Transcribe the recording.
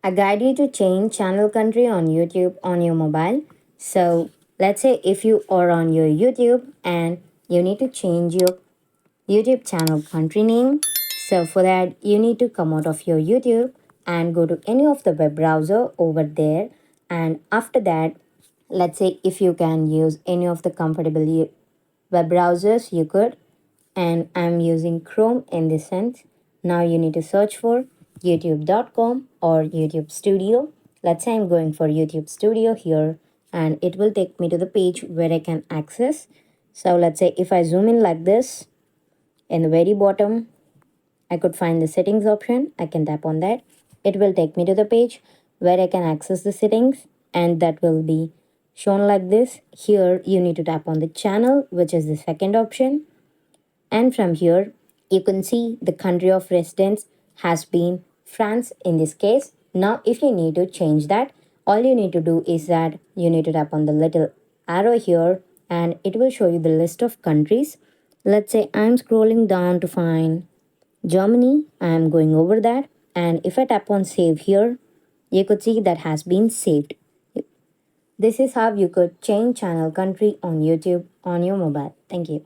I guide you to change channel country on YouTube on your mobile. So let's say if you are on your YouTube and you need to change your YouTube channel country name. So for that you need to come out of your YouTube and go to any of the web browser over there, and after that, let's say if you can use any of the comfortable web browsers you could, and I'm using Chrome in this sense. Now you need to search for youtube.com or YouTube Studio. Let's say I'm going for YouTube Studio here, and it will take me to the page where I can access. So let's say if I zoom in like this, in the very bottom I could find the settings option. I can tap on that. It will take me to the page where I can access the settings, and that will be shown like this. Here you need to tap on the channel, which is the second option, and from here you can see the country of residence has been France in this case. Now if you need to change that, all you need to do is that you need to tap on the little arrow here, and it will show you the list of countries. Let's say I'm scrolling down to find Germany. I am going over that, and if I tap on save here, you could see that has been saved. This is how you could change channel country on YouTube on your mobile. Thank you.